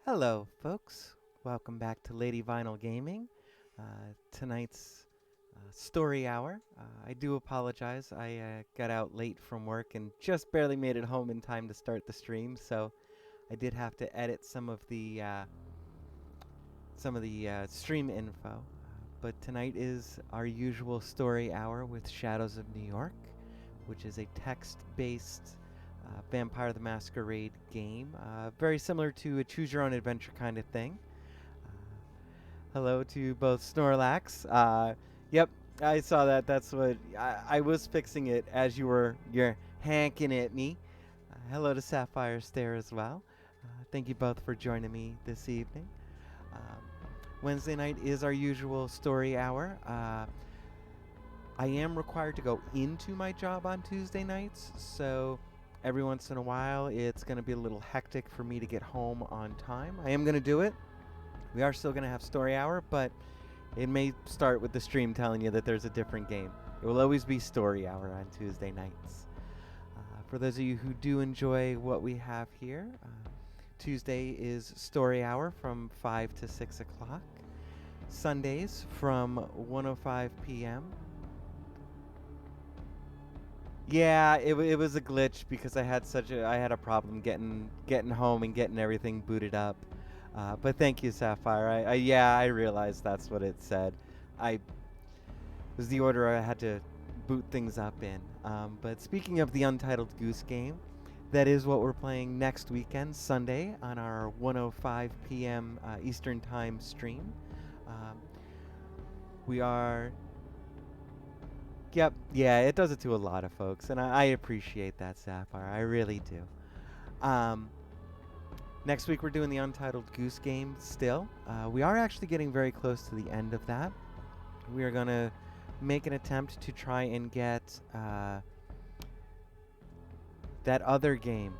Hello, folks. Welcome back to Lady Vinyl Gaming. Tonight's story hour. I do apologize. I got out late from work and just barely made it home in time to start the stream, so I did have to edit some of the stream info. But tonight is our usual story hour with Shadows of New York, which is a text-based Vampire the Masquerade game, very similar to a choose-your-own-adventure kind of thing. Hello to both Snorlax. Yep, I saw that. That's what I was fixing it as you're hanking at me. Hello to Sapphire Stare as well. Thank you both for joining me this evening. Wednesday night is our usual story hour. I am required to go into my job on Tuesday nights, so every once in a while it's going to be a little hectic for me to get home on time. I am going to do it. We are still going to have story hour, but it may start with the stream telling you that there's a different game. It will always be story hour on Tuesday nights. For those of you who do enjoy what we have here, Tuesday is story hour from 5 to 6 o'clock. Sundays from 1:05 p.m. Yeah, it was a glitch because I had a problem getting home and getting everything booted up. But thank you, Sapphire. I realized that's what it said. I was the order I had to boot things up in. But speaking of the Untitled Goose Game, that is what we're playing next weekend, Sunday, on our 1:05 p.m. Eastern Time stream. We are. Yep, yeah, it does it to a lot of folks, and I appreciate that, Sapphire. I really do. Next week we're doing the Untitled Goose Game still. We are actually getting very close to the end of that. We are going to make an attempt to try and get that other game.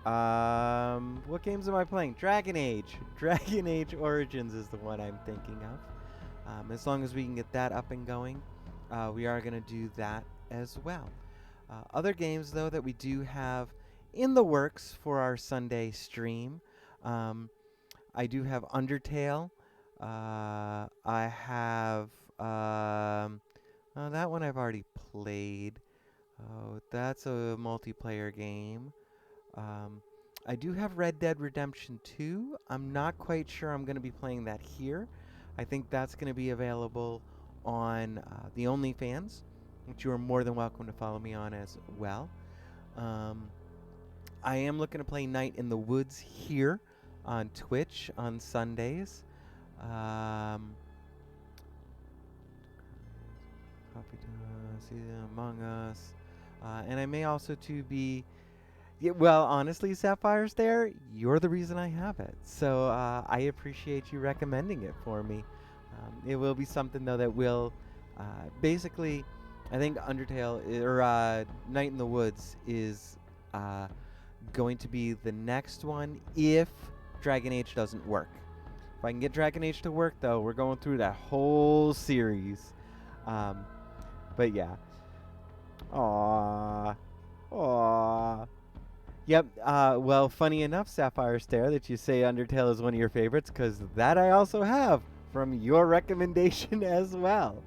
What games am I playing? Dragon Age. Dragon Age Origins is the one I'm thinking of. As long as we can get that up and going, we are going to do that as well. Other games, though, that we do have in the works for our Sunday stream. I do have Undertale. I have that one I've already played. Oh, that's a multiplayer game. I do have Red Dead Redemption 2. I'm not quite sure I'm going to be playing that here. I think that's going to be available on the OnlyFans, which you are more than welcome to follow me on as well. I am looking to play Night in the Woods here on Twitch on Sundays. Among Us. And I may also be... Yeah, well, honestly, Sapphire Stare, you're the reason I have it. So I appreciate you recommending it for me. It will be something, though, that will... basically, I think Undertale, or Night in the Woods is... going to be the next one if Dragon Age doesn't work. If I can get Dragon Age to work, though, we're going through that whole series. But yeah. Aww. Yep, well, funny enough, Sapphire Stare, that you say Undertale is one of your favorites, because that I also have from your recommendation as well.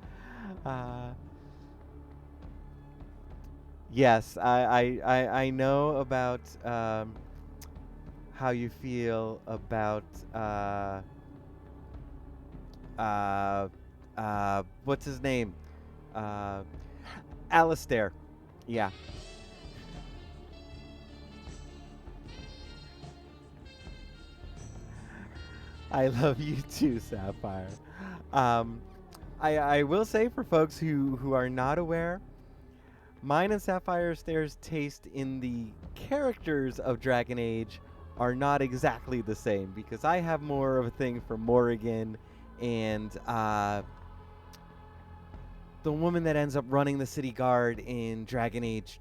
Yes, I know about how you feel about what's his name? Alistair. Yeah. I love you too, Sapphire. Um, I will say for folks who are not aware, mine and Sapphire Stare's taste in the characters of Dragon Age are not exactly the same, because I have more of a thing for Morrigan and the woman that ends up running the city guard in Dragon Age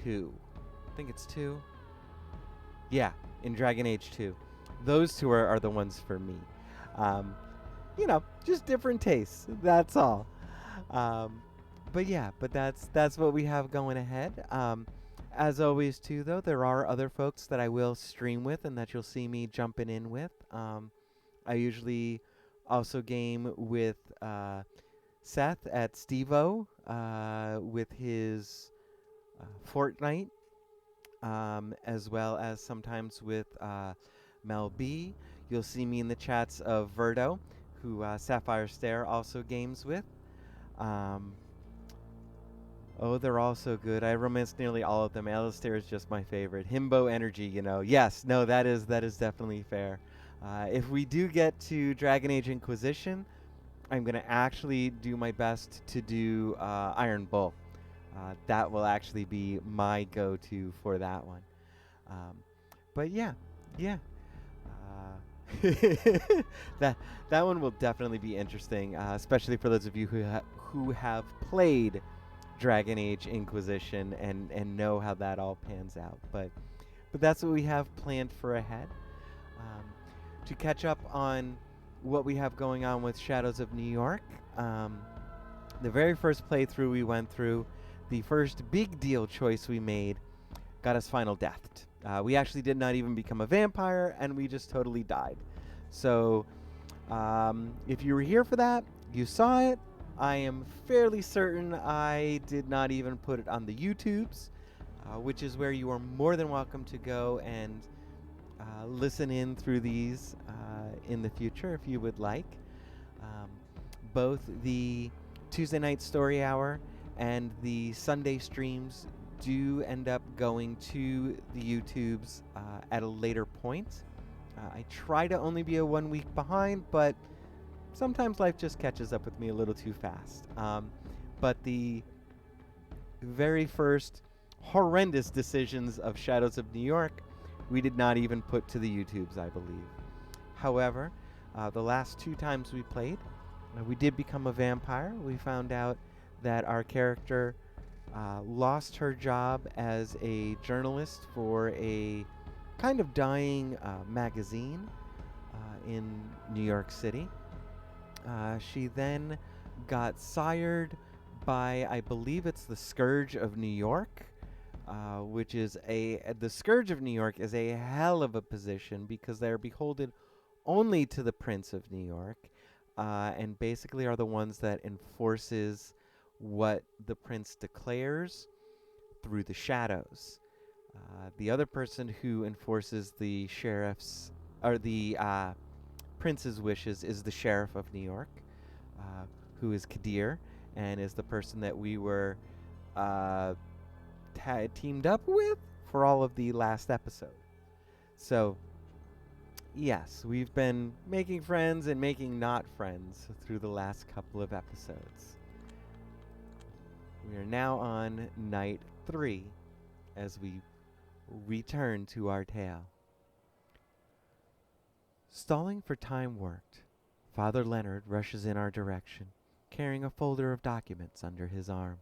2. I think it's 2. Yeah, in Dragon Age 2. Those two are the ones for me. Just different tastes. That's all. But yeah, that's what we have going ahead. As always, too, though, there are other folks that I will stream with and that you'll see me jumping in with. I usually also game with Seth at Stevo with his Fortnite, as well as sometimes with Mel B. You'll see me in the chats of Verdo, who Sapphire Stare also games with. Oh, they're all so good. I romance nearly all of them. Alistair is just my favorite. Himbo energy, you know. Yes, no, that is definitely fair. If we do get to Dragon Age Inquisition, I'm gonna actually do my best to do Iron Bull. That will actually be my go-to for that one. Um, but yeah, yeah. That that one will definitely be interesting, especially for those of you who have played Dragon Age Inquisition and know how that all pans out. But that's what we have planned for ahead. Um, to catch up on what we have going on with Shadows of New York, the very first playthrough we went through, the first big deal choice we made, got us final deathed. We actually did not even become a vampire, and we just totally died. So, if you were here for that, you saw it. I am fairly certain I did not even put it on the YouTubes, which is where you are more than welcome to go and listen in through these in the future if you would like. Both the Tuesday night story hour and the Sunday streams do end up going to the YouTubes at a later point. I try to only be a 1 week behind, but sometimes life just catches up with me a little too fast. But the very first horrendous decisions of Shadows of New York, we did not even put to the YouTubes, I believe. However, the last 2 times we played, we did become a vampire. We found out that our character lost her job as a journalist for a kind of dying magazine in New York City. She then got sired by, I believe it's the Scourge of New York, which is the Scourge of New York is a hell of a position because they're beholden only to the Prince of New York, and basically are the ones that enforces what the Prince declares through the shadows. The other person who enforces the sheriff's or the Prince's wishes is the Sheriff of New York, who is Kadir, and is the person that we were teamed up with for all of the last episode. So, yes, we've been making friends and making not friends through the last couple of episodes. We are now on night 3 as we return to our tale. Stalling for time worked, Father Leonard rushes in our direction, carrying a folder of documents under his arm.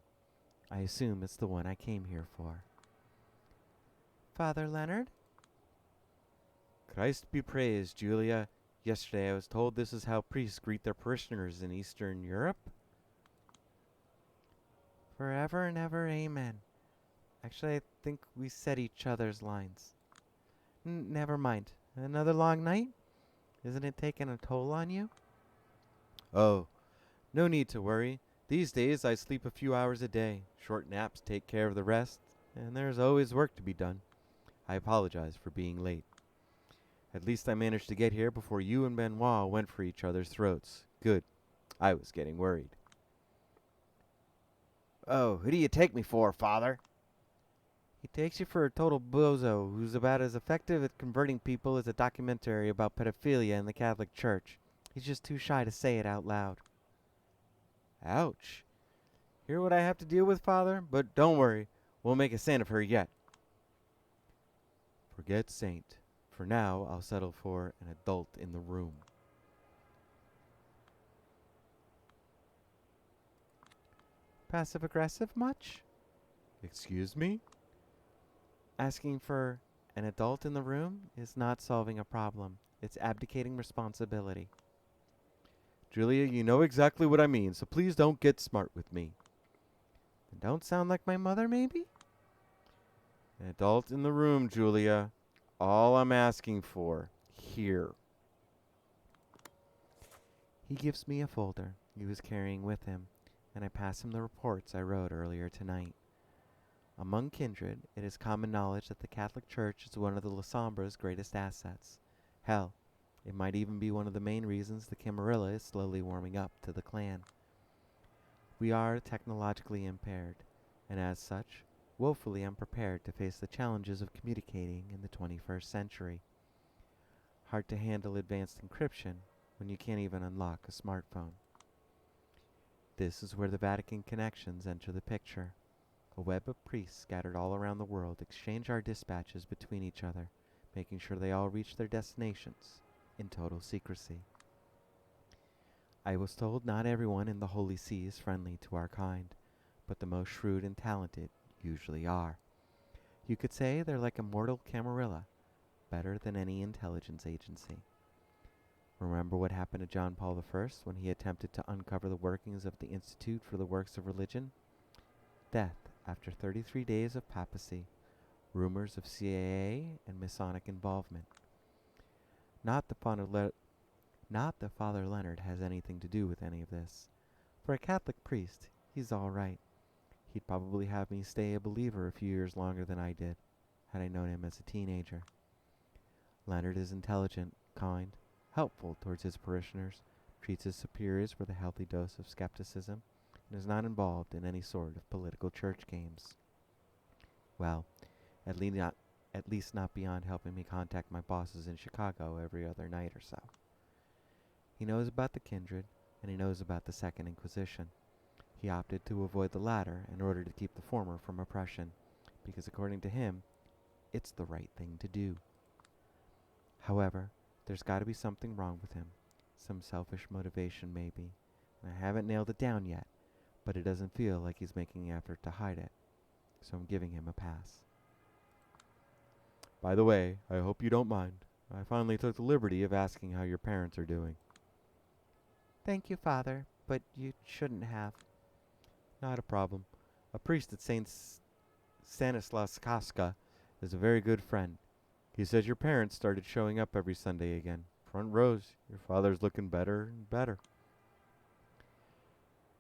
I assume it's the one I came here for. Father Leonard? Christ be praised, Julia. Yesterday I was told this is how priests greet their parishioners in Eastern Europe. Forever and ever, amen. Actually, I think we said each other's lines. Never mind. Another long night? Isn't it taking a toll on you? Oh, no need to worry. These days I sleep a few hours a day. Short naps take care of the rest, and there's always work to be done. I apologize for being late. At least I managed to get here before you and Benoit went for each other's throats. Good. I was getting worried. Oh, who do you take me for, Father? He takes you for a total bozo who's about as effective at converting people as a documentary about pedophilia in the Catholic Church. He's just too shy to say it out loud. Ouch. Hear what I have to deal with, Father? But don't worry, we'll make a saint of her yet. Forget saint. For now, I'll settle for an adult in the room. Passive-aggressive much? Excuse me? Asking for an adult in the room is not solving a problem. It's abdicating responsibility. Julia, you know exactly what I mean, so please don't get smart with me. Don't sound like my mother, maybe? An adult in the room, Julia. All I'm asking for. Here. He gives me a folder he was carrying with him, and I pass him the reports I wrote earlier tonight. Among kindred, it is common knowledge that the Catholic Church is one of the La Sombra's greatest assets. Hell, it might even be one of the main reasons the Camarilla is slowly warming up to the clan. We are technologically impaired, and as such, woefully unprepared to face the challenges of communicating in the 21st century. Hard to handle advanced encryption when you can't even unlock a smartphone. This is where the Vatican connections enter the picture. A web of priests scattered all around the world exchange our dispatches between each other, making sure they all reach their destinations in total secrecy. I was told not everyone in the Holy See is friendly to our kind, but the most shrewd and talented usually are. You could say they're like a mortal Camarilla, better than any intelligence agency. Remember what happened to John Paul I when he attempted to uncover the workings of the Institute for the Works of Religion? Death after 33 days of papacy, rumors of CIA and Masonic involvement. Not that Father Leonard has anything to do with any of this. For a Catholic priest, he's all right. He'd probably have me stay a believer a few years longer than I did, had I known him as a teenager. Leonard is intelligent, kind, helpful towards his parishioners, treats his superiors with a healthy dose of skepticism, and is not involved in any sort of political church games. Well, at least not beyond helping me contact my bosses in Chicago every other night or so. He knows about the kindred, and he knows about the Second Inquisition. He opted to avoid the latter in order to keep the former from oppression, because according to him, it's the right thing to do. However, there's got to be something wrong with him. Some selfish motivation, maybe. I haven't nailed it down yet, but it doesn't feel like he's making an effort to hide it, so I'm giving him a pass. By the way, I hope you don't mind. I finally took the liberty of asking how your parents are doing. Thank you, Father, but you shouldn't have. Not a problem. A priest at St. Stanislaus Kaska is a very good friend. He says your parents started showing up every Sunday again. Front rows. Your father's looking better and better.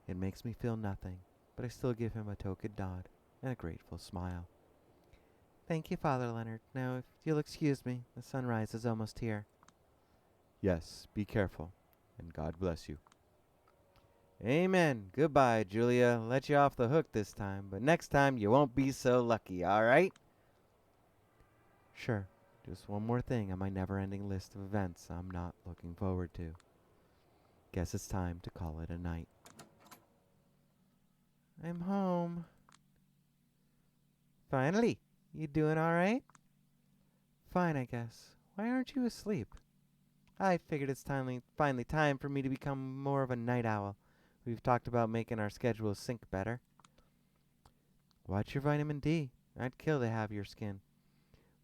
It makes me feel nothing, but I still give him a token nod and a grateful smile. Thank you, Father Leonard. Now, if you'll excuse me, the sunrise is almost here. Yes, be careful, and God bless you. Amen. Goodbye, Julia. Let you off the hook this time, but next time you won't be so lucky, all right? Sure. Just one more thing on my never-ending list of events I'm not looking forward to. Guess it's time to call it a night. I'm home. Finally. You doing all right? Fine, I guess. Why aren't you asleep? I figured it's finally time for me to become more of a night owl. We've talked about making our schedules sync better. Watch your vitamin D. I'd kill to have your skin.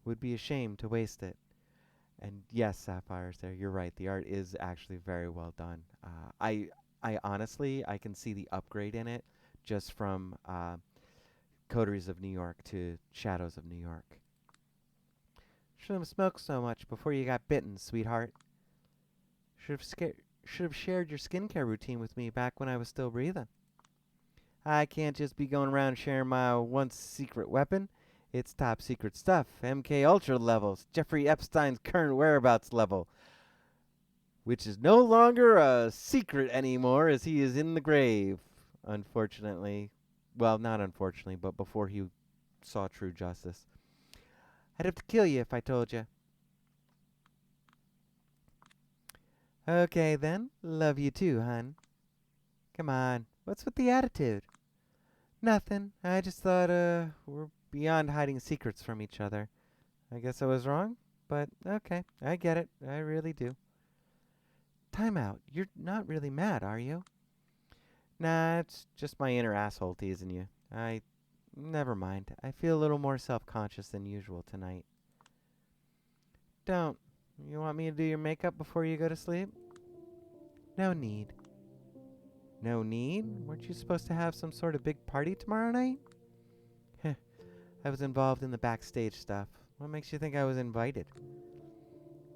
Would be a shame to waste it. And yes, Sapphires, there, you're right. The art is actually very well done. I honestly, I can see the upgrade in it just from Coteries of New York to Shadows of New York. Shouldn't have smoked so much before you got bitten, sweetheart. Should have shared your skincare routine with me back when I was still breathing. I can't just be going around sharing my once secret weapon. It's top secret stuff, MK Ultra levels, Jeffrey Epstein's current whereabouts level, which is no longer a secret anymore as he is in the grave, unfortunately. Well, not unfortunately, but before he saw true justice. I'd have to kill you if I told you. Okay, then. Love you too, hon. Come on. What's with the attitude? Nothing. I just thought, we're beyond hiding secrets from each other. I guess I was wrong, but okay. I get it. I really do. Time out. You're not really mad, are you? Nah, it's just my inner asshole teasing you. Never mind. I feel a little more self-conscious than usual tonight. Don't. You want me to do your makeup before you go to sleep? No need. No need? Weren't you supposed to have some sort of big party tomorrow night? I was involved in the backstage stuff. What makes you think I was invited?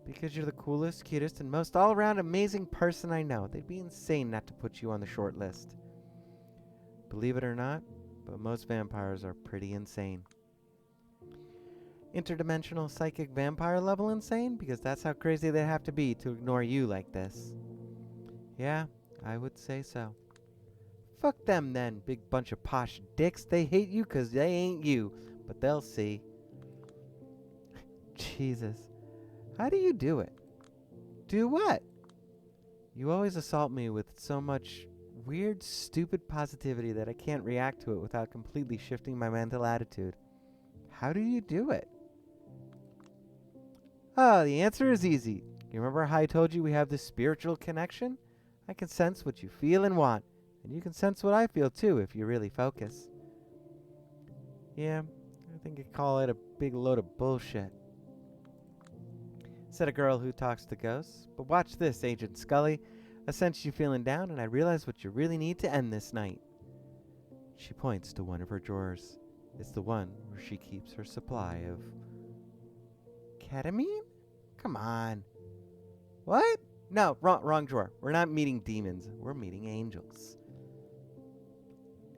Because you're the coolest, cutest, and most all-around amazing person I know. They'd be insane not to put you on the short list. Believe it or not, but most vampires are pretty insane. Interdimensional psychic vampire level insane? Because that's how crazy they'd have to be to ignore you like this. Yeah, I would say so. Fuck them then, big bunch of posh dicks. They hate you 'cause they ain't you, but they'll see. Jesus. How do you do it? Do what? You always assault me with so much weird, stupid positivity that I can't react to it without completely shifting my mental attitude. How do you do it? Oh, the answer is easy. You remember how I told you we have this spiritual connection? I can sense what you feel and want, and you can sense what I feel too if you really focus. Yeah, I think you call it a big load of bullshit. Said a girl who talks to ghosts. But watch this, Agent Scully. I sense you feeling down, and I realize what you really need to end this night. She points to one of her drawers. It's the one where she keeps her supply of... ketamine? Come on. What? No, wrong drawer. We're not meeting demons. We're meeting angels.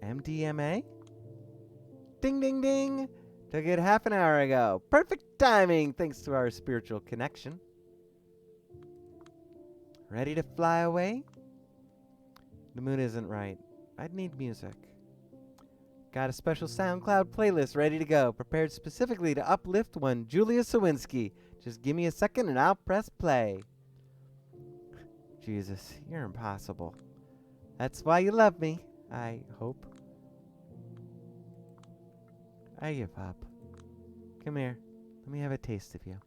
MDMA? Ding, ding, ding. Took it half an hour ago. Perfect timing, thanks to our spiritual connection. Ready to fly away? The mood isn't right. I'd need music. Got a special SoundCloud playlist ready to go, prepared specifically to uplift one Julia Sawinski. Just give me a second and I'll press play. Jesus, you're impossible. That's why you love me, I hope. I give up. Come here. Let me have a taste of you.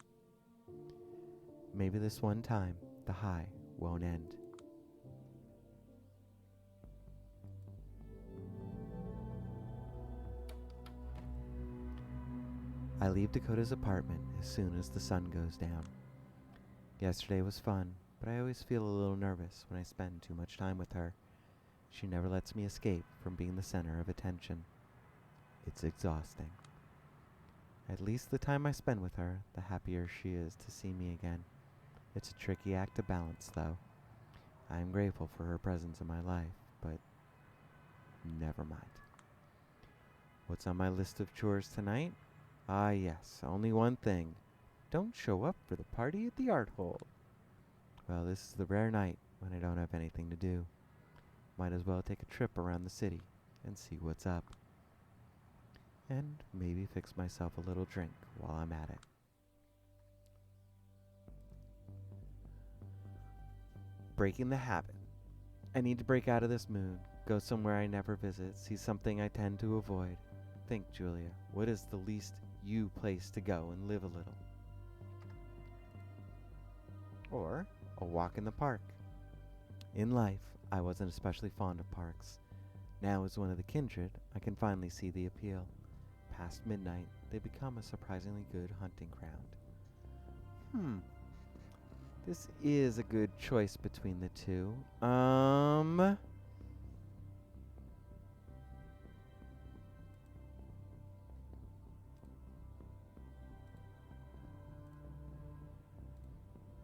Maybe this one time, the high won't end. I leave Dakota's apartment as soon as the sun goes down. Yesterday was fun, but I always feel a little nervous when I spend too much time with her. She never lets me escape from being the center of attention. It's exhausting. At least the time I spend with her, the happier she is to see me again. It's a tricky act to balance, though. I am grateful for her presence in my life, but never mind. What's on my list of chores tonight? Ah, yes, only one thing. Don't show up for the party at the art hole. Well, this is the rare night when I don't have anything to do. Might as well take a trip around the city and see what's up. And maybe fix myself a little drink while I'm at it. Breaking the habit. I need to break out of this mood, go somewhere I never visit, see something I tend to avoid. Think, Julia, what is the least you place to go and live a little? Or a walk in the park. In life, I wasn't especially fond of parks. Now, as one of the kindred, I can finally see the appeal. Past midnight, they become a surprisingly good hunting ground. This is a good choice between the two.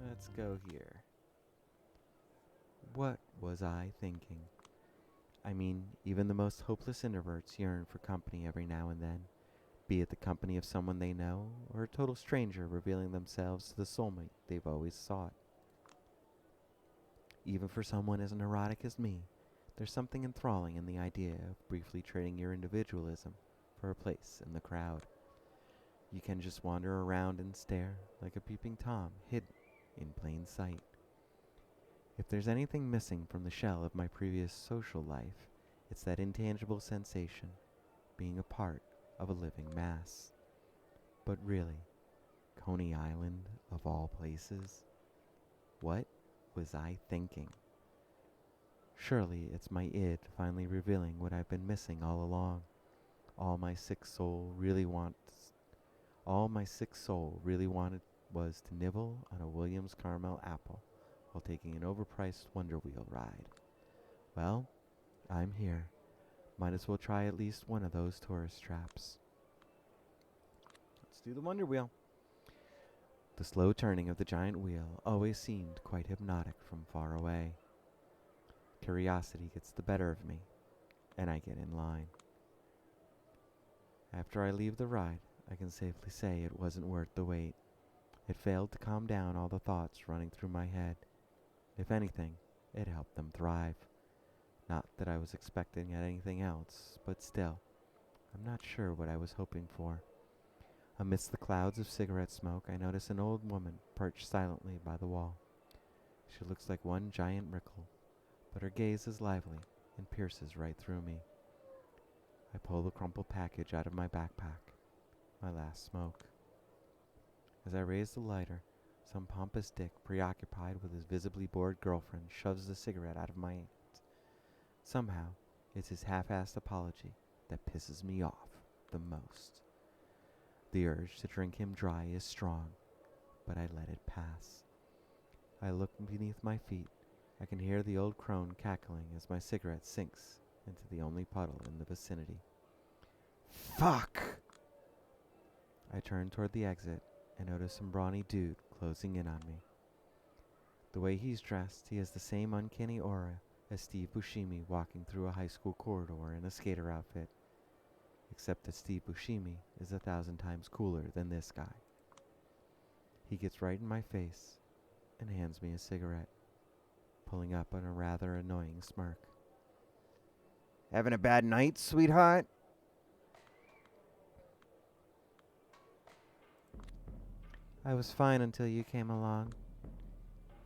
Let's go here. What was I thinking? I mean, even the most hopeless introverts yearn for company every now and then, be it the company of someone they know, or a total stranger revealing themselves to the soulmate they've always sought. Even for someone as neurotic as me, there's something enthralling in the idea of briefly trading your individualism for a place in the crowd. You can just wander around and stare like a peeping Tom hidden in plain sight. If there's anything missing from the shell of my previous social life, it's that intangible sensation, being a part of a living mass. But really, Coney Island, of all places? What was I thinking? Surely it's my id finally revealing what I've been missing all along. All my sick soul really wanted was to nibble on a Williams caramel apple while taking an overpriced Wonder Wheel ride. Well, I'm here. Might as well try at least one of those tourist traps. let's do the wonder wheel. The slow turning of the giant wheel always seemed quite hypnotic from far away. Curiosity gets the better of me, and I get in line. After I leave the ride, I can safely say it wasn't worth the wait. It failed to calm down all the thoughts running through my head. If anything, it helped them thrive. Not that I was expecting anything else, but still, I'm not sure what I was hoping for. Amidst the clouds of cigarette smoke, I notice an old woman perched silently by the wall. She looks like one giant rickle, but her gaze is lively and pierces right through me. I pull the crumpled package out of my backpack, my last smoke. As I raise the lighter, some pompous dick preoccupied with his visibly bored girlfriend shoves the cigarette out of my hand. Somehow, it's his half-assed apology that pisses me off the most. The urge to drink him dry is strong, but I let it pass. I look beneath my feet. I can hear the old crone cackling as my cigarette sinks into the only puddle in the vicinity. Fuck! I turn toward the exit and notice some brawny dude closing in on me. The way he's dressed, he has the same uncanny aura as Steve Buscemi walking through a high school corridor in a skater outfit. Except that Steve Buscemi is 1,000 times cooler than this guy. He gets right in my face and hands me a cigarette, pulling up on a rather annoying smirk. Having a bad night, sweetheart? I was fine until you came along.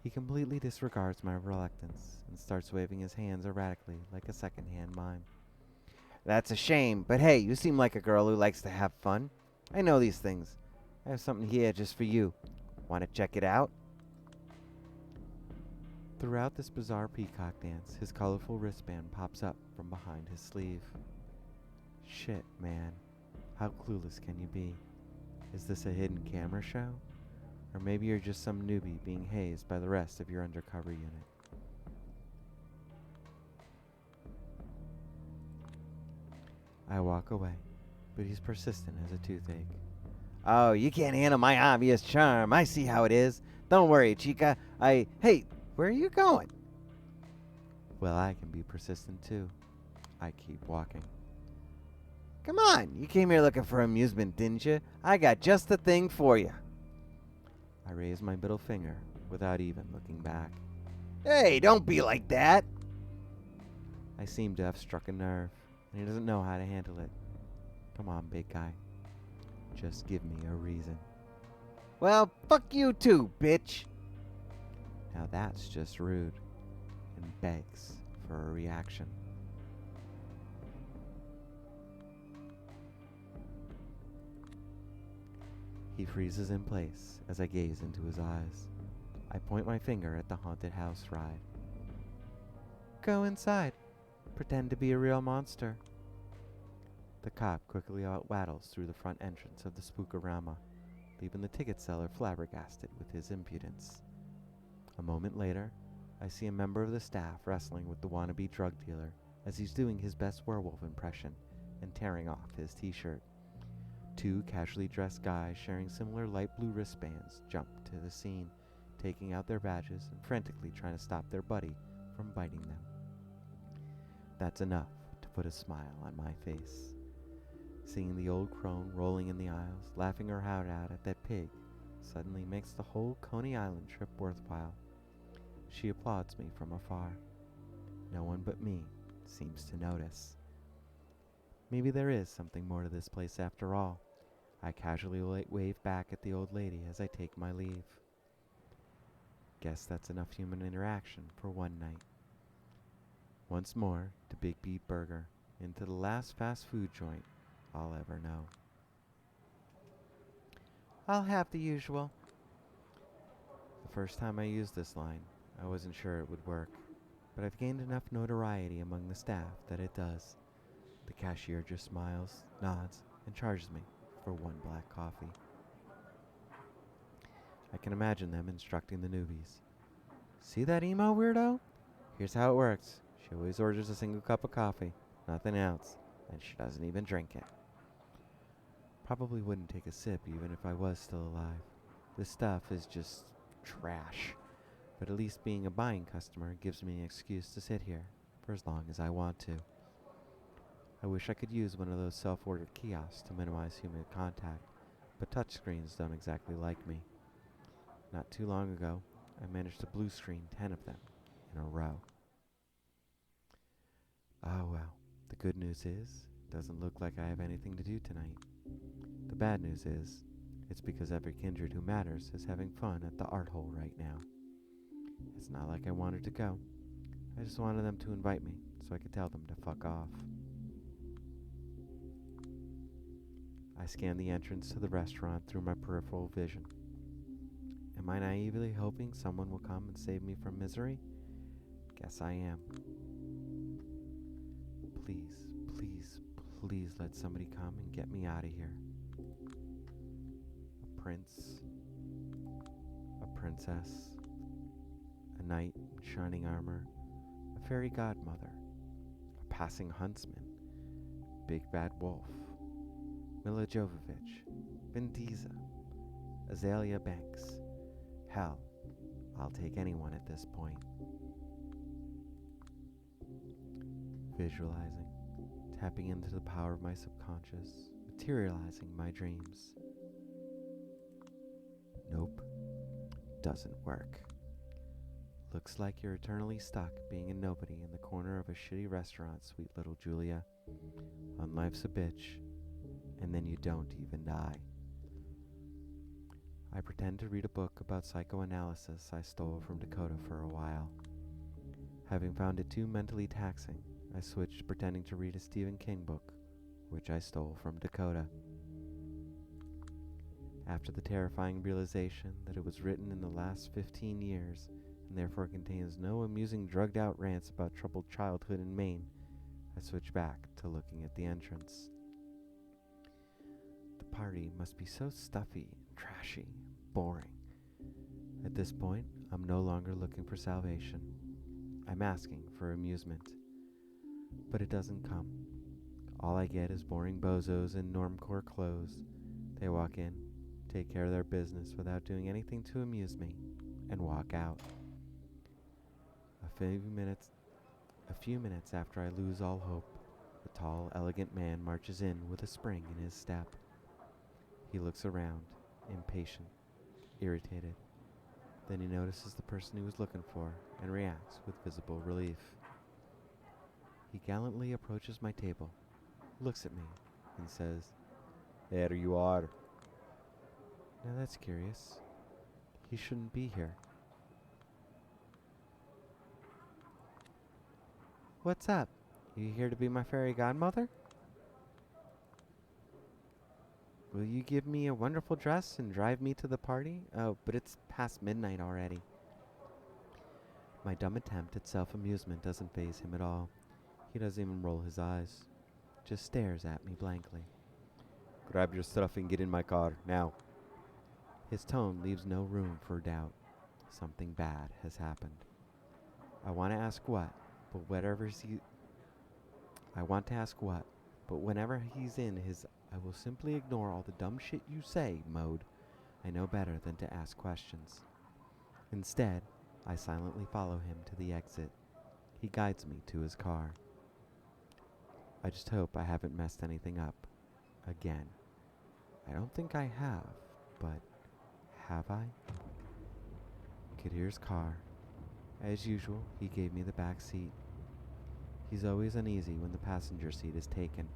He completely disregards my reluctance and starts waving his hands erratically like a second-hand mime. That's a shame, but hey, you seem like a girl who likes to have fun. I know these things. I have something here just for you. Want to check it out? Throughout this bizarre peacock dance, his colorful wristband pops up from behind his sleeve. Shit, man. How clueless can you be? Is this a hidden camera show? Or maybe you're just some newbie being hazed by the rest of your undercover unit. I walk away, but he's persistent as a toothache. Oh, you can't handle my obvious charm. I see how it is. Don't worry, chica. Hey, where are you going? Well, I can be persistent too. I keep walking. Come on, you came here looking for amusement, didn't you? I got just the thing for you. I raise my middle finger without even looking back. Hey, don't be like that. I seem to have struck a nerve, and he doesn't know how to handle it. Come on, big guy. Just give me a reason. Well, fuck you too, bitch. Now that's just rude and begs for a reaction. He freezes in place as I gaze into his eyes. I point my finger at the haunted house ride. Go inside. Pretend to be a real monster. The cop quickly outwaddles through the front entrance of the Spookorama, leaving the ticket seller flabbergasted with his impudence. A moment later, I see a member of the staff wrestling with the wannabe drug dealer as he's doing his best werewolf impression and tearing off his t-shirt. Two casually dressed guys sharing similar light blue wristbands jump to the scene, taking out their badges and frantically trying to stop their buddy from biting them. That's enough to put a smile on my face. Seeing the old crone rolling in the aisles, laughing her heart out at that pig, suddenly makes the whole Coney Island trip worthwhile. She applauds me from afar. No one but me seems to notice. Maybe there is something more to this place after all. I casually wave back at the old lady as I take my leave. Guess that's enough human interaction for one night. Once more to Big Beat Burger, into the last fast food joint I'll ever know. I'll have the usual. The first time I used this line, I wasn't sure it would work, but I've gained enough notoriety among the staff that it does. The cashier just smiles, nods, and charges me for one black coffee. I can imagine them instructing the newbies. See that emo weirdo? Here's how it works. She always orders a single cup of coffee, nothing else, and she doesn't even drink it. Probably wouldn't take a sip even if I was still alive. This stuff is just trash. But at least being a buying customer gives me an excuse to sit here for as long as I want to. I wish I could use one of those self-ordered kiosks to minimize human contact, but touchscreens don't exactly like me. Not too long ago, I managed to blue screen 10 of them in a row. Oh well, the good news is, it doesn't look like I have anything to do tonight. The bad news is, it's because every kindred who matters is having fun at the art hole right now. It's not like I wanted to go. I just wanted them to invite me so I could tell them to fuck off. I scan the entrance to the restaurant through my peripheral vision. Am I naively hoping someone will come and save me from misery? Guess I am. Please, please, please let somebody come and get me out of here. A prince, a princess, a knight in shining armor, a fairy godmother, a passing huntsman, big bad wolf, Mila Jovovich, Vin Diesel, Azalea Banks. Hell, I'll take anyone at this point. Visualizing, tapping into the power of my subconscious, materializing my dreams. Nope, doesn't work. Looks like you're eternally stuck being a nobody in the corner of a shitty restaurant, sweet little Julia. On life's a bitch, and then you don't even die. I pretend to read a book about psychoanalysis I stole from Dakota for a while. Having found it too mentally taxing, I switched to pretending to read a Stephen King book, which I stole from Dakota. After the terrifying realization that it was written in the last 15 years, and therefore contains no amusing drugged-out rants about troubled childhood in Maine, I switched back to looking at the entrance. The party must be so stuffy and trashy, boring. At this point, I'm no longer looking for salvation. I'm asking for amusement. But it doesn't come. All I get is boring bozos in normcore clothes. They walk in, take care of their business without doing anything to amuse me, and walk out. A few minutes after I lose all hope, the tall, elegant man marches in with a spring in his step. He looks around, impatient, irritated. Then he notices the person he was looking for and reacts with visible relief. He gallantly approaches my table, looks at me, and says, "There you are." Now that's curious. He shouldn't be here. What's up? You here to be my fairy godmother? Will you give me a wonderful dress and drive me to the party? Oh, but it's past midnight already. My dumb attempt at self-amusement doesn't faze him at all. He doesn't even roll his eyes, just stares at me blankly. Grab your stuff and get in my car, now. His tone leaves no room for doubt. Something bad has happened. I want to ask what, but whenever he's in his I will simply ignore all the dumb shit you say mode, I know better than to ask questions. Instead, I silently follow him to the exit. He guides me to his car. I just hope I haven't messed anything up. Again. I don't think I have, but have I? Kadir's car. As usual, he gave me the back seat. He's always uneasy when the passenger seat is taken.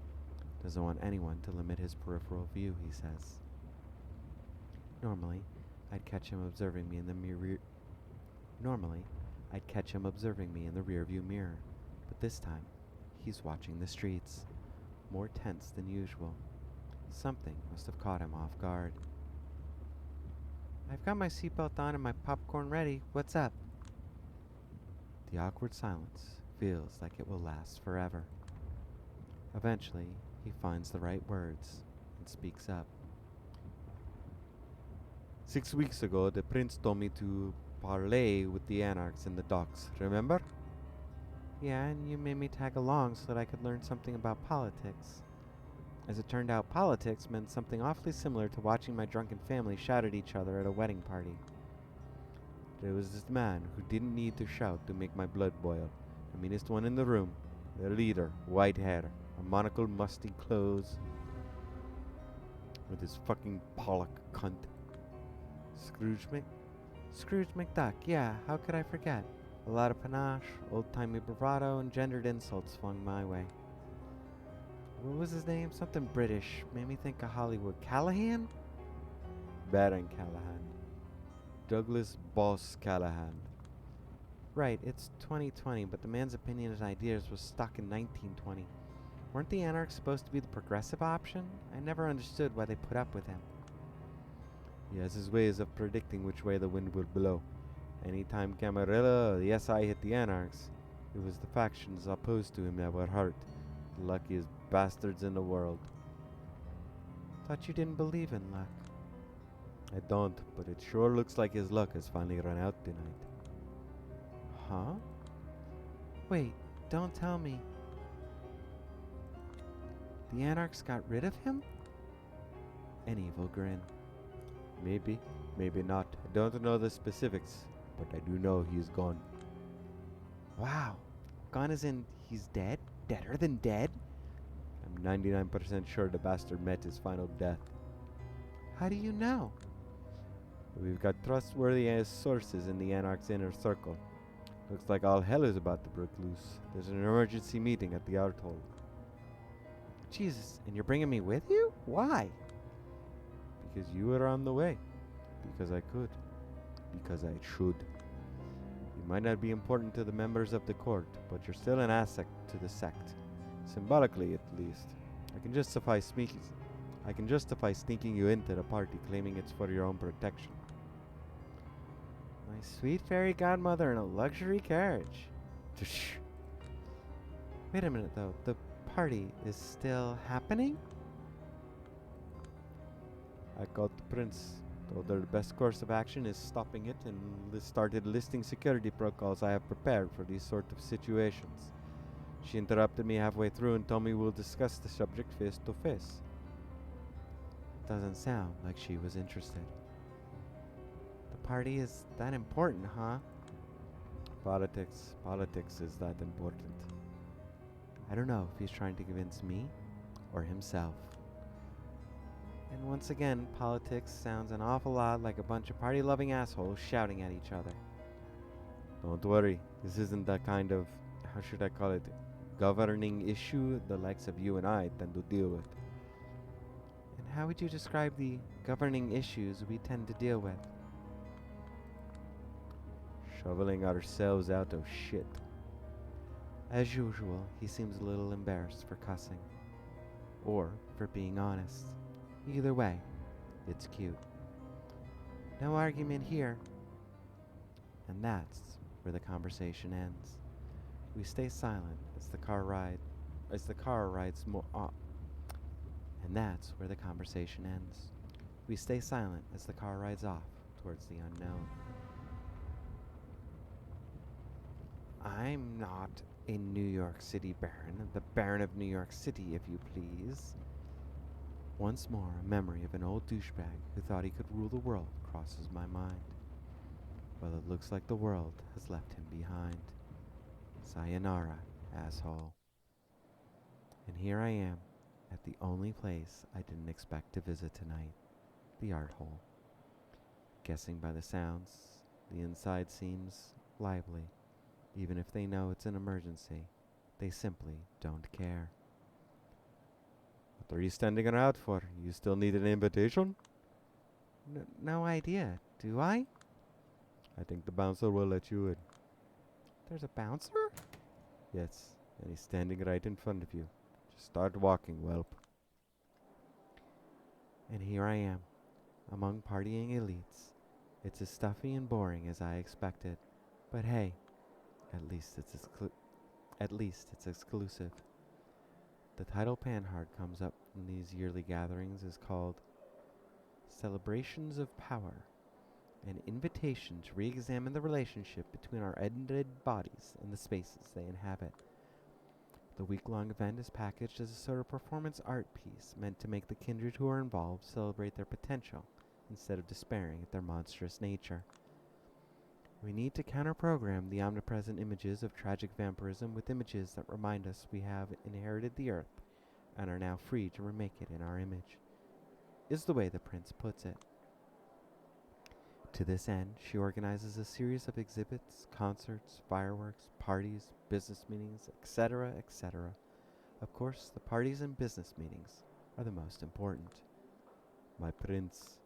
Doesn't want anyone to limit his peripheral view, he says. Normally, I'd catch him observing me in the rearview mirror, but this time, he's watching the streets, more tense than usual. Something must have caught him off guard. I've got my seatbelt on and my popcorn ready. What's up? The awkward silence feels like it will last forever. Eventually, he finds the right words and speaks up. 6 weeks ago, the prince told me to parley with the anarchs in the docks, remember? Yeah, and you made me tag along so that I could learn something about politics. As it turned out, politics meant something awfully similar to watching my drunken family shout at each other at a wedding party. There was this man who didn't need to shout to make my blood boil. The meanest one in the room. The leader, white hair, a monocle, musty clothes, with his fucking Pollock cunt. Scrooge McDuck, yeah, how could I forget? A lot of panache, old-timey bravado, and gendered insults flung my way. What was his name? Something British. Made me think of Hollywood. Callahan? Baron Callahan. Douglas Boss Callahan. Right, it's 2020, but the man's opinion and ideas was stuck in 1920. Weren't the anarchs supposed to be the progressive option? I never understood why they put up with him. He has his ways of predicting which way the wind will blow. Anytime Camarilla or the SI hit the anarchs, it was the factions opposed to him that were hurt. The luckiest bastards in the world. Thought you didn't believe in luck. I don't, but it sure looks like his luck has finally run out tonight. Huh? Wait, don't tell me. The anarchs got rid of him? An evil grin. Maybe, maybe not. I don't know the specifics, but I do know he's gone. Wow. Gone as in he's dead? Deader than dead? I'm 99% sure the bastard met his final death. How do you know? We've got trustworthy sources in the Anarch's inner circle. Looks like all hell is about to break loose. There's an emergency meeting at the art hall. Jesus, and you're bringing me with you? Why? Because you were on the way. Because I could. Because I should. You might not be important to the members of the court, but you're still an asset to the sect. Symbolically, at least. I can justify sneaking you into the party, claiming it's for your own protection. My sweet fairy godmother in a luxury carriage. Wait a minute, though. The party is still happening? I called the prince. Told her the best course of action is stopping it, and started listing security protocols I have prepared for these sort of situations. She interrupted me halfway through and told me we'll discuss the subject face to face. Doesn't sound like she was interested. The party is that important, huh? Politics is that important. I don't know if he's trying to convince me or himself. And once again, politics sounds an awful lot like a bunch of party-loving assholes shouting at each other. Don't worry, this isn't that kind of, how should I call it, governing issue the likes of you and I tend to deal with. And how would you describe the governing issues we tend to deal with? Shoveling ourselves out of shit. As usual, he seems a little embarrassed for cussing. Or for being honest. Either way, it's cute. No argument here. And that's where the conversation ends. We stay silent as the car rides more off. And that's where the conversation ends. We stay silent as the car rides off towards the unknown. I'm not a New York City Baron, the Baron of New York City, if you please. Once more, a memory of an old douchebag who thought he could rule the world crosses my mind. Well, it looks like the world has left him behind. Sayonara, asshole. And here I am, at the only place I didn't expect to visit tonight, the art hall. Guessing by the sounds, the inside seems lively. Even if they know it's an emergency, they simply don't care. What are you standing around for? You still need an invitation? No idea. Do I? I think the bouncer will let you in. There's a bouncer? Yes, and he's standing right in front of you. Just start walking, whelp. And here I am, among partying elites. It's as stuffy and boring as I expected. But hey, at least it's exclusive. The title Panhard comes up in these yearly gatherings is called Celebrations of Power, an invitation to re-examine the relationship between our edited bodies and the spaces they inhabit. The week-long event is packaged as a sort of performance art piece meant to make the kindred who are involved celebrate their potential instead of despairing at their monstrous nature. We need to counter-program the omnipresent images of tragic vampirism with images that remind us we have inherited the earth and are now free to remake it in our image, is the way the prince puts it. To this end, she organizes a series of exhibits, concerts, fireworks, parties, business meetings, etc., etc. Of course, the parties and business meetings are the most important. My prince.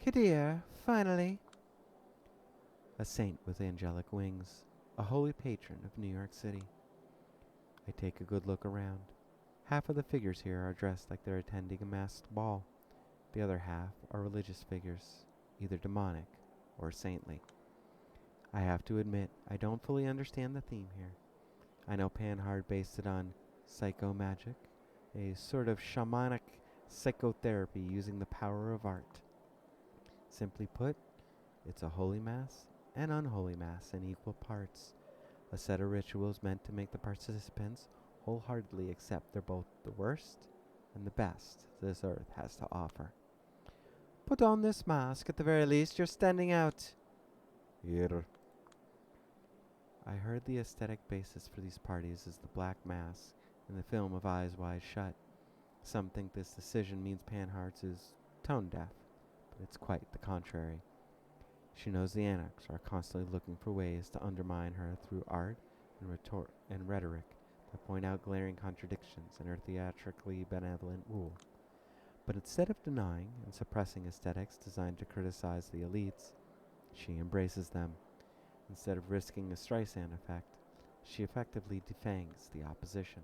Kadir, finally. A saint with angelic wings, a holy patron of New York City. I take a good look around. Half of the figures here are dressed like they're attending a masked ball. The other half are religious figures, either demonic or saintly. I have to admit, I don't fully understand the theme here. I know Panhard based it on psychomagic, a sort of shamanic psychotherapy using the power of art. Simply put, it's a holy mass and unholy mass in equal parts, a set of rituals meant to make the participants wholeheartedly accept they're both the worst and the best this earth has to offer. Put on this mask, at the very least, you're standing out. Here. I heard the aesthetic basis for these parties is the black mask in the film of Eyes Wide Shut. Some think this decision means Panhardt's is tone deaf, but it's quite the contrary. She knows the anarchs are constantly looking for ways to undermine her through art and rhetoric that point out glaring contradictions in her theatrically benevolent rule. But instead of denying and suppressing aesthetics designed to criticize the elites, she embraces them. Instead of risking a Streisand effect, she effectively defangs the opposition.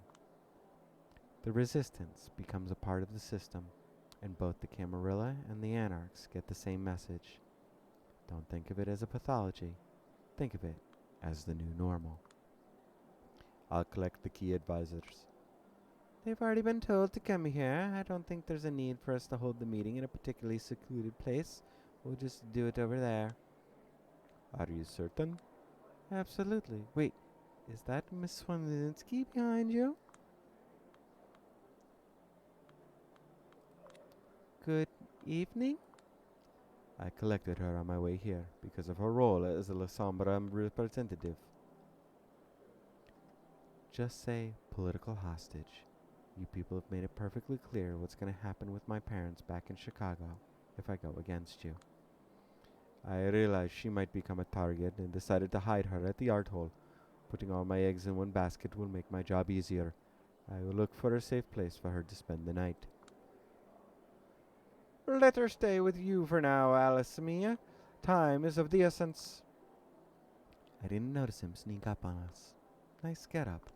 The resistance becomes a part of the system, and both the Camarilla and the anarchs get the same message. Don't think of it as a pathology. Think of it as the new normal. I'll collect the key advisors. They've already been told to come here. I don't think there's a need for us to hold the meeting in a particularly secluded place. We'll just do it over there. Are you certain? Absolutely. Wait, is that Miss Swanlinski behind you? Good evening? I collected her on my way here because of her role as a La Sombra representative. Just say political hostage. You people have made it perfectly clear what's going to happen with my parents back in Chicago if I go against you. I realized she might become a target and decided to hide her at the art hole. Putting all my eggs in one basket will make my job easier. I will look for a safe place for her to spend the night. Let her stay with you for now, Alice Mia. Time is of the essence. I didn't notice him sneak up on us. Nice get-up.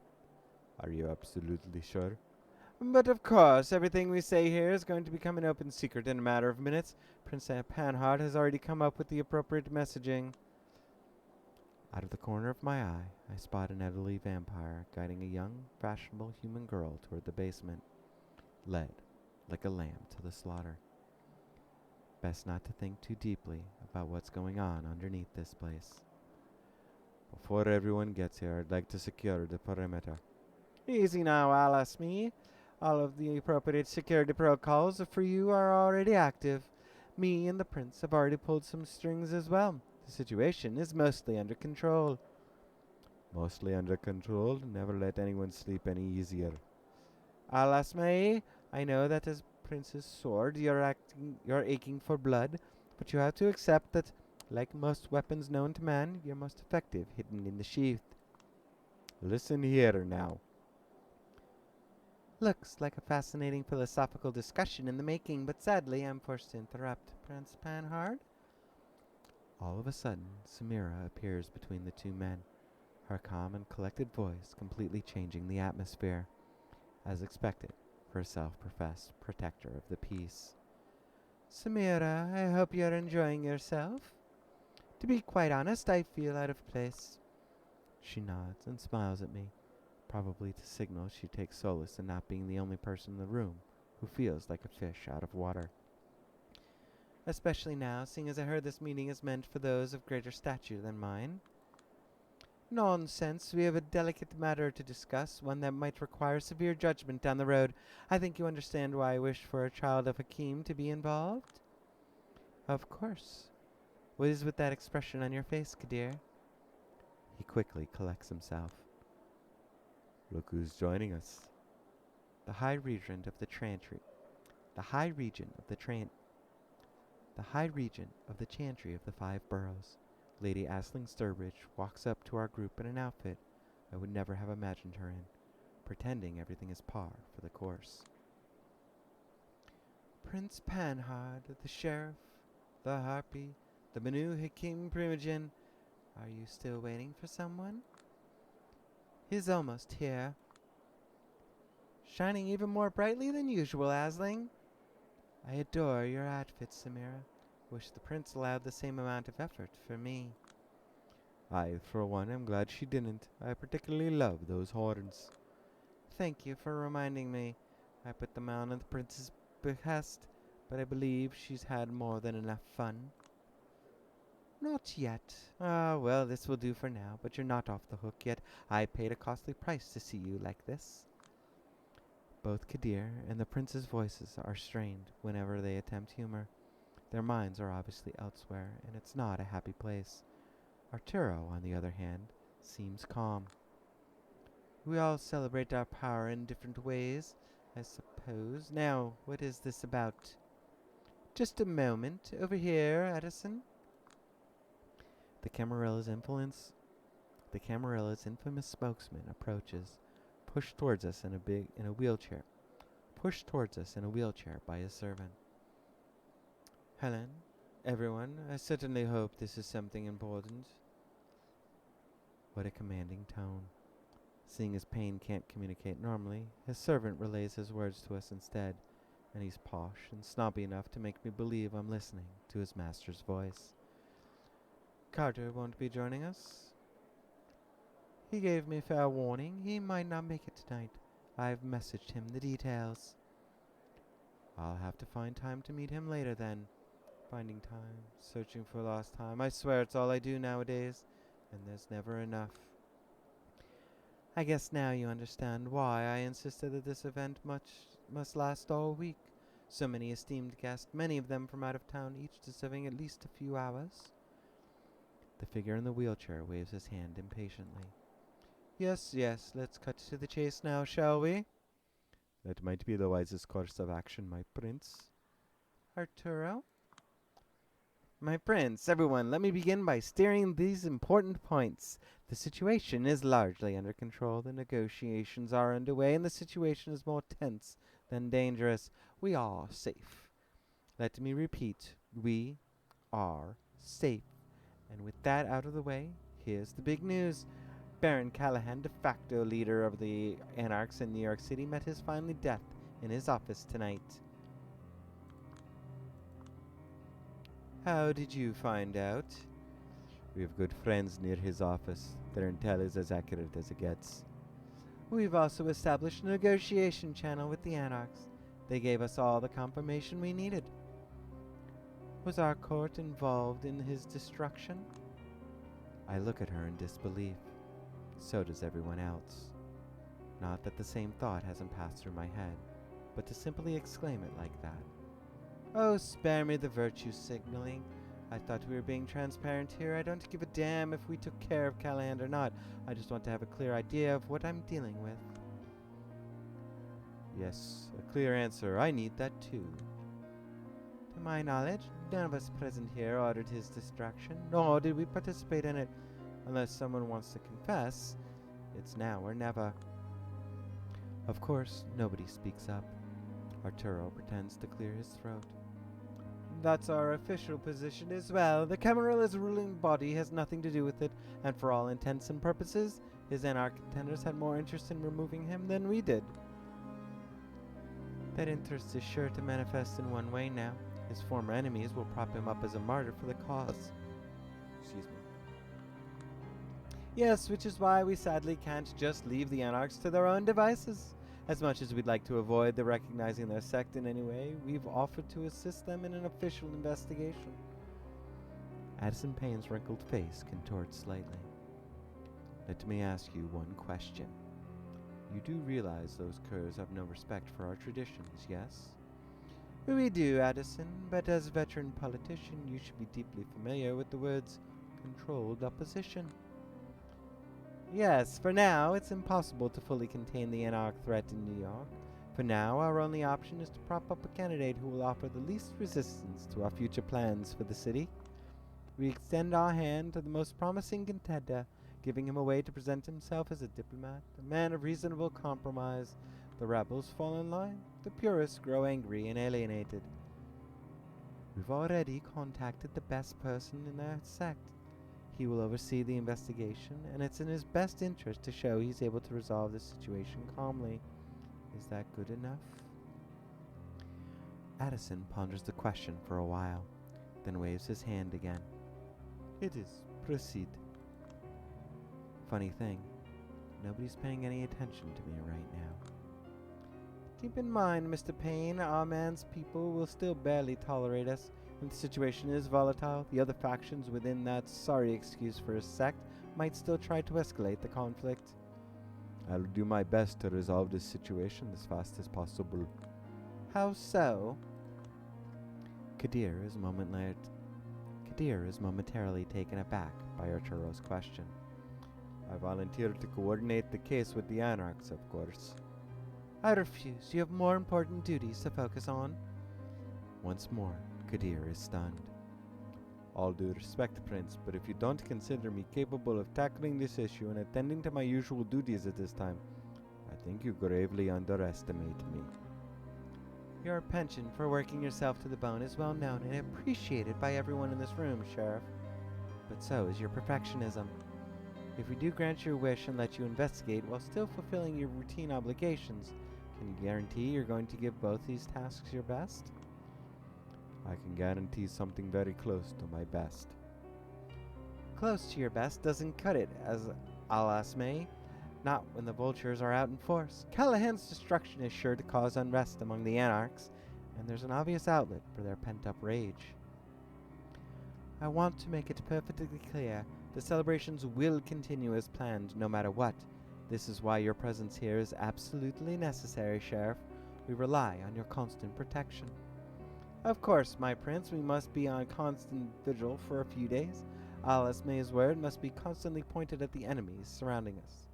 Are you absolutely sure? But of course, everything we say here is going to become an open secret in a matter of minutes. Prince Panhard has already come up with the appropriate messaging. Out of the corner of my eye, I spot an elderly vampire guiding a young, fashionable human girl toward the basement, led like a lamb to the slaughter. Best not to think too deeply about what's going on underneath this place. Before everyone gets here, I'd like to secure the perimeter. Easy now, Alice me. All of the appropriate security protocols for you are already active. Me and the prince have already pulled some strings as well. The situation is mostly under control. Mostly under control? Never let anyone sleep any easier. Alas, May, I know that as Prince's sword you're aching for blood, but you have to accept that, like most weapons known to man, you're most effective hidden in the sheath. Listen here now. Looks like a fascinating philosophical discussion in the making, but sadly I'm forced to interrupt. Prince Panhard? All of a sudden, Samira appears between the two men, her calm and collected voice completely changing the atmosphere, as expected for a self-professed protector of the peace. Samira, I hope you're enjoying yourself. To be quite honest, I feel out of place. She nods and smiles at me, probably to signal she takes solace in not being the only person in the room who feels like a fish out of water. Especially now, seeing as I heard this meeting is meant for those of greater stature than mine. Nonsense. We have a delicate matter to discuss, one that might require severe judgment down the road. I think you understand why I wish for a child of Hakim to be involved? Of course. What is with that expression on your face, Kadir? He quickly collects himself. Look who's joining us. The High Regent of the Chantry. The High Regent of the Chantry of the Five Boroughs. Lady Aisling Sturbridge walks up to our group in an outfit I would never have imagined her in, pretending everything is par for the course. Prince Panhard, the Sheriff, the Harpy, the Banu Hakim Primogen. Are you still waiting for someone? He's almost here. Shining even more brightly than usual, Aisling. I adore your outfit, Samira. Wish the prince allowed the same amount of effort for me. I, for one, am glad she didn't. I particularly love those horns. Thank you for reminding me. I put them on at the prince's behest, but I believe she's had more than enough fun. Not yet. Ah, well, this will do for now, but you're not off the hook yet. I paid a costly price to see you like this. Both Kadir and the prince's voices are strained whenever they attempt humor. Their minds are obviously elsewhere, and it's not a happy place. Arturo, on the other hand, seems calm. We all celebrate our power in different ways, I suppose. Now, what is this about? Just a moment. Over here, Edison. The Camarilla's infamous spokesman approaches, pushed towards us in a wheelchair by his servant. Helen, everyone, I certainly hope this is something important. What a commanding tone. Seeing his pain can't communicate normally, his servant relays his words to us instead, and he's posh and snobby enough to make me believe I'm listening to his master's voice. Carter won't be joining us. He gave me fair warning. He might not make it tonight. I've messaged him the details. I'll have to find time to meet him later then. Finding time, searching for lost time. I swear it's all I do nowadays, and there's never enough. I guess now you understand why I insisted that this event must last all week. So many esteemed guests, many of them from out of town, each deserving at least a few hours. The figure in the wheelchair waves his hand impatiently. Yes, let's cut to the chase now, shall we? That might be the wisest course of action, my prince. Arturo? My prince, everyone, let me begin by steering these important points. The situation is largely under control. The negotiations are underway, and the situation is more tense than dangerous. We are safe. Let me repeat, we are safe. And with that out of the way, here's the big news. Baron Callahan, de facto leader of the Anarchs in New York City, met his final death in his office tonight. How did you find out? We have good friends near his office. Their intel is as accurate as it gets. We've also established a negotiation channel with the Anarchs. They gave us all the confirmation we needed. Was our court involved in his destruction? I look at her in disbelief. So does everyone else. Not that the same thought hasn't passed through my head, but to simply exclaim it like that. Oh, spare me the virtue signaling. I thought we were being transparent here. I don't give a damn if we took care of Callahan or not. I just want to have a clear idea of what I'm dealing with. Yes, a clear answer. I need that too. To my knowledge, none of us present here ordered his destruction, nor did we participate in it. Unless someone wants to confess, it's now or never. Of course, nobody speaks up. Arturo pretends to clear his throat. That's our official position as well. The Camarilla's ruling body has nothing to do with it, and for all intents and purposes, his anarch contenders had more interest in removing him than we did. That interest is sure to manifest in one way now. His former enemies will prop him up as a martyr for the cause. Excuse me. Yes, which is why we sadly can't just leave the Anarchs to their own devices. As much as we'd like to avoid the recognizing their sect in any way, we've offered to assist them in an official investigation. Addison Payne's wrinkled face contorts slightly. Let me ask you one question. You do realize those curs have no respect for our traditions, yes? We do, Addison, but as a veteran politician, you should be deeply familiar with the words controlled opposition. Yes, for now, it's impossible to fully contain the anarch threat in New York. For now, our only option is to prop up a candidate who will offer the least resistance to our future plans for the city. We extend our hand to the most promising contender, giving him a way to present himself as a diplomat, a man of reasonable compromise. The rebels fall in line, the purists grow angry and alienated. We've already contacted the best person in their sect. He will oversee the investigation, and it's in his best interest to show he's able to resolve the situation calmly. Is that good enough? Addison ponders the question for a while, then waves his hand again. It is. Proceed. Funny thing, nobody's paying any attention to me right now. Keep in mind, Mr. Payne, our man's people will still barely tolerate us. If the situation is volatile, the other factions within that sorry excuse for a sect might still try to escalate the conflict. I'll do my best to resolve this situation as fast as possible. How so? Kadir is momentarily taken aback by Arturo's question. I volunteered to coordinate the case with the Anarchs, of course. I refuse. You have more important duties to focus on. Once more, Kadir is stunned. All due respect, Prince, but if you don't consider me capable of tackling this issue and attending to my usual duties at this time, I think you gravely underestimate me. Your penchant for working yourself to the bone is well known and appreciated by everyone in this room, Sheriff. But so is your perfectionism. If we do grant your wish and let you investigate while still fulfilling your routine obligations, can you guarantee you're going to give both these tasks your best? I can guarantee something very close to my best. Close to your best doesn't cut it, as alas may. Not when the vultures are out in force. Callahan's destruction is sure to cause unrest among the anarchs, and there's an obvious outlet for their pent-up rage. I want to make it perfectly clear, the celebrations will continue as planned no matter what. This is why your presence here is absolutely necessary, Sheriff. We rely on your constant protection. Of course, my prince, we must be on constant vigil for a few days. Alice May's word must be constantly pointed at the enemies surrounding us.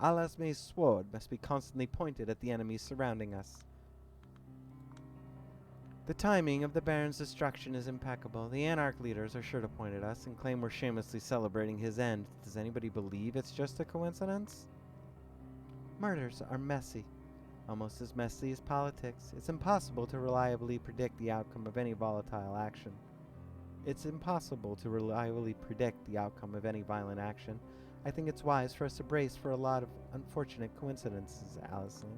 Alice May's sword must be constantly pointed at the enemies surrounding us. The timing of the Baron's destruction is impeccable. The Anarch leaders are sure to point at us and claim we're shamelessly celebrating his end. Does anybody believe it's just a coincidence? Murders are messy. Almost as messy as politics. It's impossible to reliably predict the outcome of any volatile action. It's impossible to reliably predict the outcome of any violent action. I think it's wise for us to brace for a lot of unfortunate coincidences, Allison.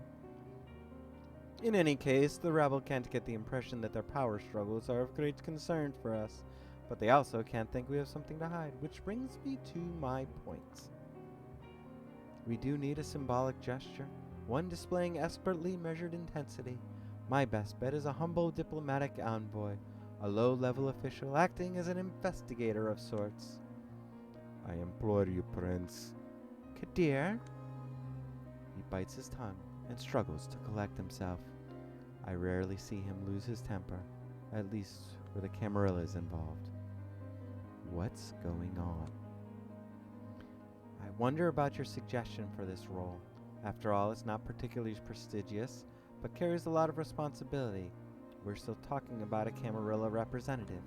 In any case, the rebel can't get the impression that their power struggles are of great concern for us, but they also can't think we have something to hide, which brings me to my point. We do need a symbolic gesture, one displaying expertly measured intensity. My best bet is a humble diplomatic envoy, a low-level official acting as an investigator of sorts. I implore you, Prince. Kadir? He bites his tongue and struggles to collect himself. I rarely see him lose his temper, at least where the Camarilla is involved. What's going on? I wonder about your suggestion for this role. After all, it's not particularly prestigious, but carries a lot of responsibility. We're still talking about a Camarilla representative.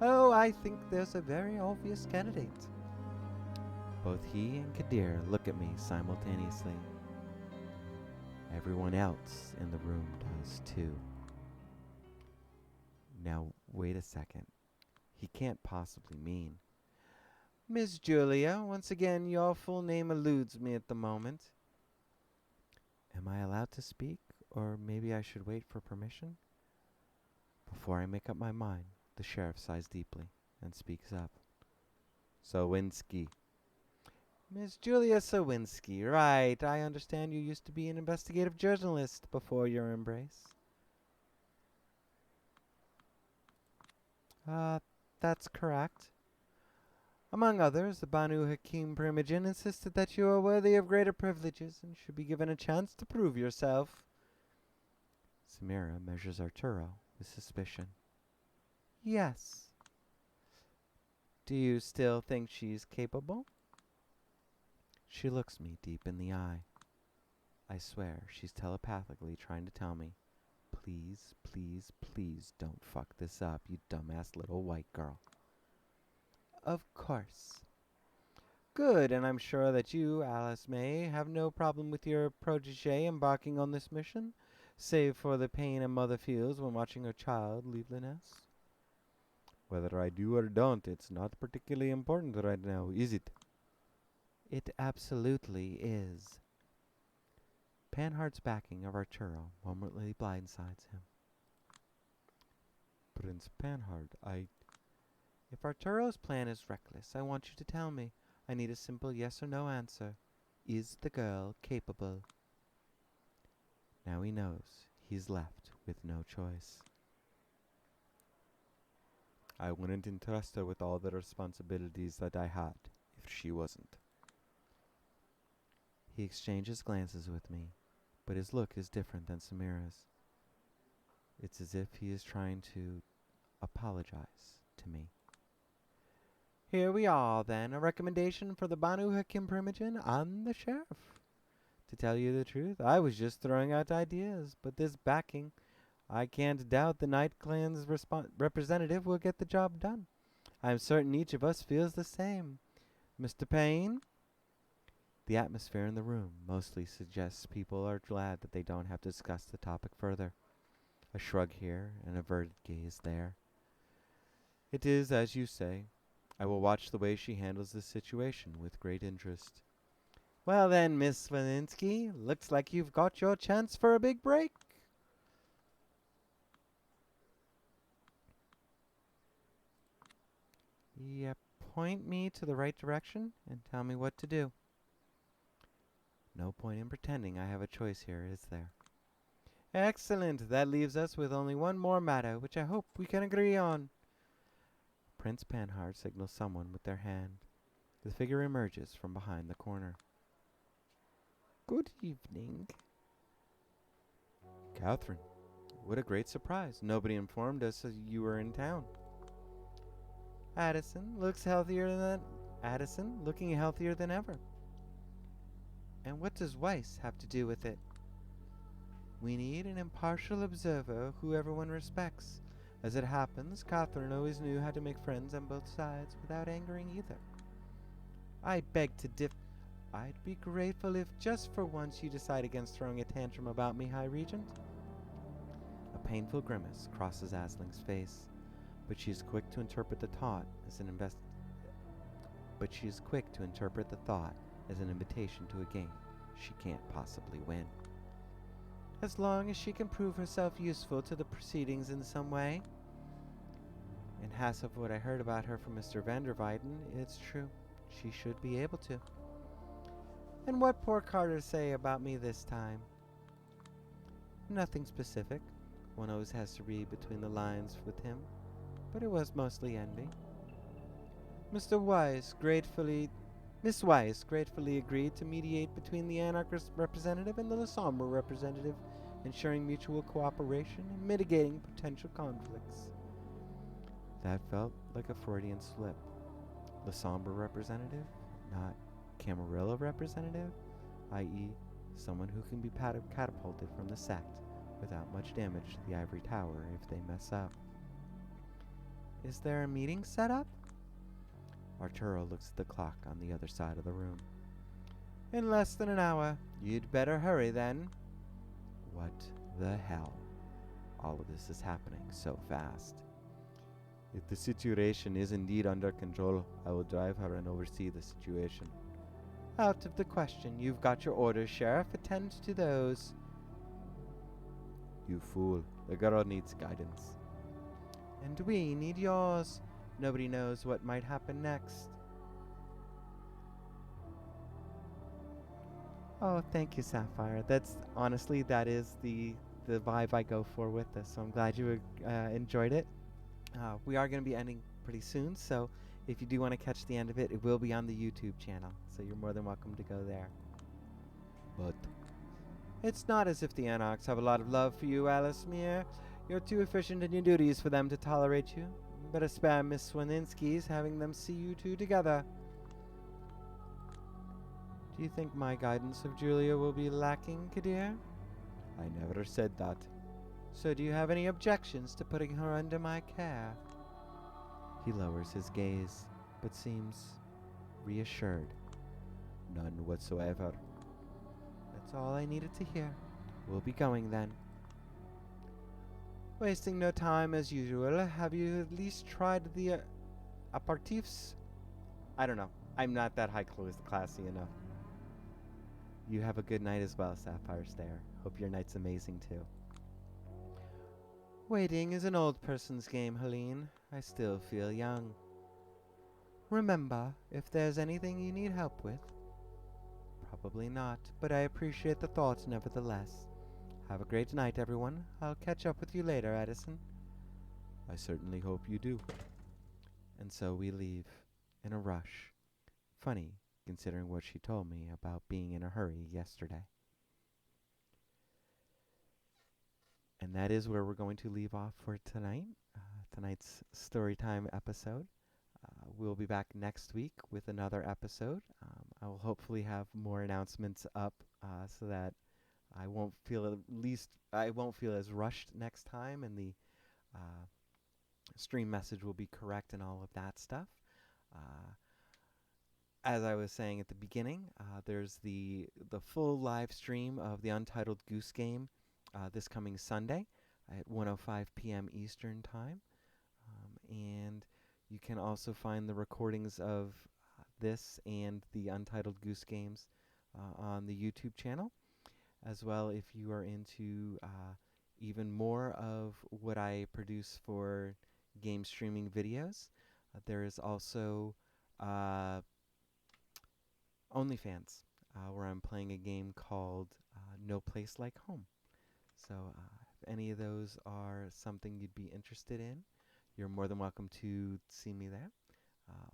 Oh, I think there's a very obvious candidate. Both he and Kadir look at me simultaneously. Everyone else in the room does too. Now, wait a second. He can't possibly mean. Miss Julia, once again, your full name eludes me at the moment. Am I allowed to speak, or maybe I should wait for permission? Before I make up my mind, the sheriff sighs deeply and speaks up. Sawinski. Miss Julia Sawinski, right. I understand you used to be an investigative journalist before your embrace. That's correct. Among others, the Banu Hakim Primogen insisted that you are worthy of greater privileges and should be given a chance to prove yourself. Samira measures Arturo with suspicion. Yes. Do you still think she's capable? She looks me deep in the eye. I swear she's telepathically trying to tell me, please, please, please don't fuck this up, you dumbass little white girl. Of course. Good, and I'm sure that you, Alice May, have no problem with your protege embarking on this mission, save for the pain a mother feels when watching her child leave the nest. Whether I do or don't, it's not particularly important right now, is it? It absolutely is. Panhard's backing of Arturo momently blindsides him. Prince Panhard, If Arturo's plan is reckless, I want you to tell me. I need a simple yes or no answer. Is the girl capable? Now he knows he's left with no choice. I wouldn't entrust her with all the responsibilities that I had if she wasn't. He exchanges glances with me, but his look is different than Samira's. It's as if he is trying to apologize to me. Here we are, then, a recommendation for the Banu Hakim Primogen and the sheriff. To tell you the truth, I was just throwing out ideas, but this backing, I can't doubt the Night Clan's representative will get the job done. I'm certain each of us feels the same. Mr. Payne? The atmosphere in the room mostly suggests people are glad that they don't have to discuss the topic further. A shrug here, an averted gaze there. It is as you say. I will watch the way she handles this situation with great interest. Well then, Miss Walensky, looks like you've got your chance for a big break. Yeah, point me to the right direction and tell me what to do. No point in pretending I have a choice here, is there? Excellent. That leaves us with only one more matter, which I hope we can agree on. Prince Panhard signals someone with their hand. The figure emerges from behind the corner. Good evening. Catherine, what a great surprise. Nobody informed us you were in town. Addison looking healthier than ever. And what does Weiss have to do with it? We need an impartial observer who everyone respects. As it happens, Catherine always knew how to make friends on both sides without angering either. I beg to differ. I'd be grateful if just for once you decide against throwing a tantrum about me, High Regent. A painful grimace crosses Asling's face, but she is quick to interpret the thought as an invitation to a game she can't possibly win. As long as she can prove herself useful to the proceedings in some way. And half of what I heard about her from Mr. van der Weyden, it's true. She should be able to. And what poor Carter say about me this time? Nothing specific. One always has to read between the lines with him, but it was mostly envy. Miss Weiss gratefully agreed to mediate between the anarchist representative and the Lasombra representative, ensuring mutual cooperation and mitigating potential conflicts. That felt like a Freudian slip. Lasombra representative, not Camarilla representative, i.e., someone who can be catapulted from the sect without much damage to the ivory tower if they mess up. Is there a meeting set up? Arturo looks at the clock on the other side of the room. In less than an hour. You'd better hurry then. What the hell? All of this is happening so fast. If the situation is indeed under control, I will drive her and oversee the situation. Out of the question. You've got your orders, Sheriff. Attend to those. You fool. The girl needs guidance. And we need yours. Nobody knows what might happen next. Oh, thank you, Sapphire. That is the vibe I go for with this. So I'm glad you enjoyed it. We are going to be ending pretty soon, so If you do want to catch the end of it, it will be on the YouTube channel, so you're more than welcome to go there. But it's not as if the Anarchs have a lot of love for you, Alice Mere. You're too efficient in your duties for them to tolerate you. Better spare Miss Swaninsky's having them see you two together. Do you think my guidance of Julia will be lacking, Kadir? I never said that. So do you have any objections to putting her under my care? He lowers his gaze, but seems reassured. None whatsoever. That's all I needed to hear. We'll be going then. Wasting no time as usual, have you at least tried the aperitifs? I don't know. I'm not that high classy enough. You have a good night as well, Sapphire Stare. Hope your night's amazing too. Waiting is an old person's game, Helene. I still feel young. Remember, if there's anything you need help with. Probably not, but I appreciate the thought nevertheless. Have a great night, everyone. I'll catch up with you later, Edison. I certainly hope you do. And so we leave, in a rush. Funny, considering what she told me about being in a hurry yesterday. And that is where we're going to leave off for tonight, tonight's Storytime episode. We'll be back next week with another episode. I will hopefully have more announcements up so that I won't feel as rushed next time, and the stream message will be correct and all of that stuff. As I was saying at the beginning, there's the full live stream of the Untitled Goose Game this coming Sunday at 1:05 p.m. Eastern Time. And you can also find the recordings of this and the Untitled Goose Games on the YouTube channel. As well, if you are into even more of what I produce for game streaming videos, there is also OnlyFans, where I'm playing a game called No Place Like Home. So if any of those are something you'd be interested in, you're more than welcome to see me there.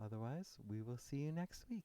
Otherwise, we will see you next week.